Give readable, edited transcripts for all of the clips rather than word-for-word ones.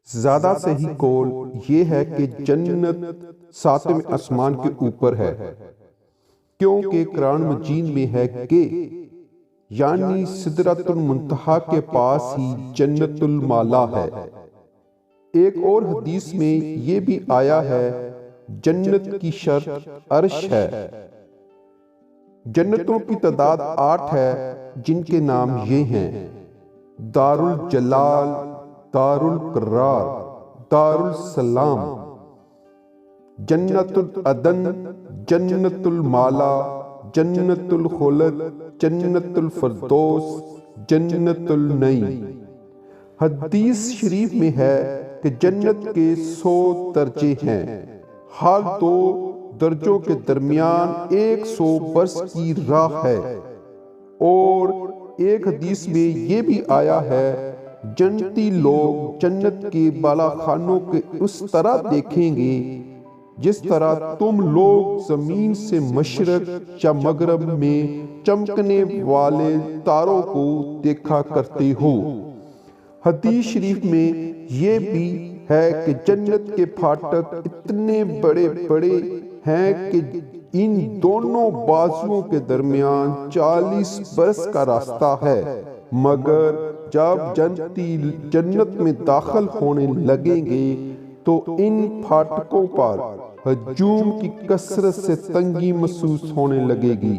زیادہ صحیح قول یہ ہے کہ جنت ساتویں آسمان کے اوپر ہے، کیونکہ قرآن مجید میں ہے کہ یعنی سدرۃ المنتہا کے پاس ہی جنت المالا ہے۔ ایک اور حدیث میں یہ بھی آیا ہے جنت کی شرط عرش ہے۔ جنتوں کی تعداد 8 ہے جن کے نام یہ ہیں: دار الجلال، دار القرار، دار السلام، جنت العدن، جنت المالا، جنت الخلد، جنت الفردوس، جنت النعیم۔ حدیث شریف میں ہے کہ جنت کے 100 درجے ہیں، ہر 2 درجوں کے درمیان 100 برس کی راہ ہے۔ اور ایک حدیث میں یہ بھی آیا ہے جنتی لوگ جنت کے بالا خانوں کے اس طرح دیکھیں گے جس طرح تم لوگ زمین سے مشرق یا مغرب میں چمکنے والے تاروں کو دیکھا کرتے ہو۔ حدیث شریف میں یہ بھی ہے کہ جنت کے پھاٹک اتنے بڑے بڑے ہیں کہ ان دونوں بازوؤں کے درمیان 40 برس کا راستہ ہے، مگر جب جنتی جنت میں داخل ہونے لگیں گے تو ان پھاٹکوں پر ہجوم کی کثرت سے تنگی محسوس ہونے لگے گی۔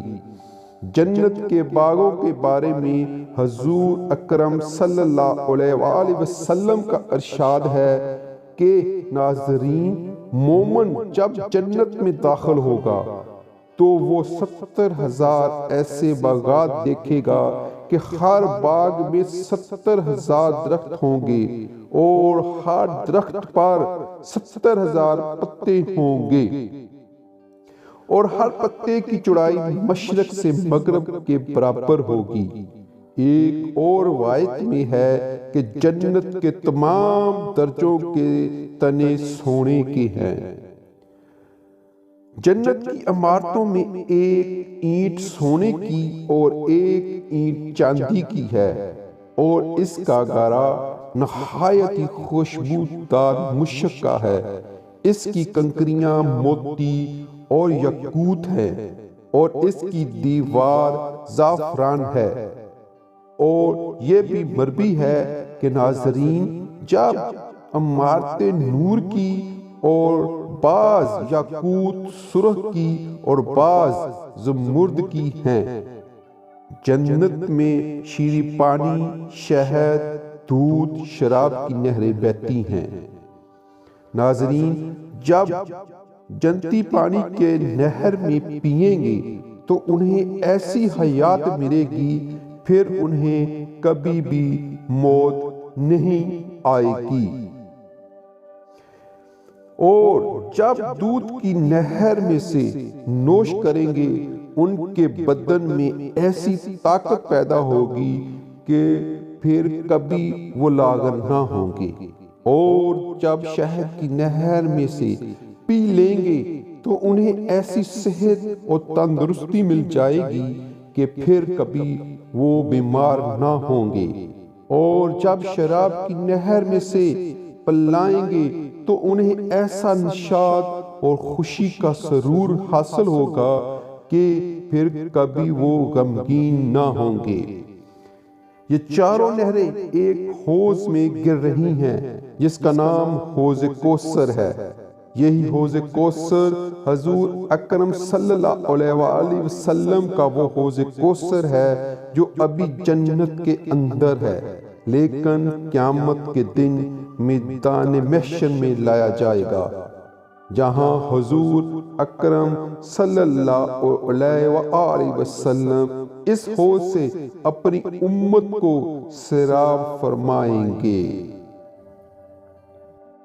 جنت کے باغوں کے بارے میں حضور اکرم صلی اللہ علیہ وآلہ وسلم کا ارشاد ہے کہ ناظرین، مومن جب جنت میں داخل ہوگا تو وہ 70,000 ایسے باغات دیکھے گا کہ ہر باغ میں 70,000 درخت ہوں گے اور ہر درخت پر 70,000 پتے ہوں گے، اور ہر پتے کی چوڑائی مشرق سے مغرب کے برابر ہوگی۔ ایک اور روایت میں ہے کہ جنت کے تمام درجوں کے تنے سونے کے ہیں۔ جنت کی عمارتوں میں ایک اینٹ سونے کی اور ایک اینٹ چاندی کی ہے، اور اس کا گارا نہایت ہی خوشبودار مشک کا ہے۔ اس کی کنکریاں موتی اور یاقوت ہیں، اور اس کی دیوار زعفران ہے۔ اور یہ بھی مروی ہے کہ ناظرین، جب عمارتیں نور کی اور بعض یاقوت سرخ کی اور بعض زمرد کی ہیں، جنت میں شیریں پانی، شہد، دودھ، شراب کی نہریں بہتی ہیں۔ ناظرین، جب جنتی پانی کے نہر میں پئیں گے تو انہیں ایسی حیات ملے گی، پھر انہیں کبھی بھی موت نہیں آئے گی۔ اور جب دودھ کی نہر میں سے نوش کریں گے ان کے بدن میں ایسی طاقت پیدا ہوگی کہ پھر کبھی وہ لاغر نہ ہوں گے۔ اور جب شہد کی نہر میں سے پی لیں گے تو انہیں ایسی صحت اور تندرستی مل جائے گی کہ پھر کبھی وہ بیمار نہ ہوں گے۔ اور جب شراب کی نہر میں سے پلائیں گے تو انہیں ایسا نشاط اور خوشی کا سرور حاصل ہوگا کہ پھر کبھی وہ غمگین نہ ہوں گے۔ یہ چاروں نہریں ایک حوض میں گر رہی ہیں جس کا نام حوض کوثر ہے۔ یہی حوض کوثر حضور اکرم صلی اللہ علیہ وآلہ وسلم کا وہ حوض کوثر ہے جو ابھی جنت کے اندر ہے، لیکن قیامت کے دن میدان محشر میں لایا جائے گا، جہاں حضور اکرم صلی اللہ علیہ وآلہ وسلم اس حوض سے اپنی امت کو سیراب فرمائیں گے۔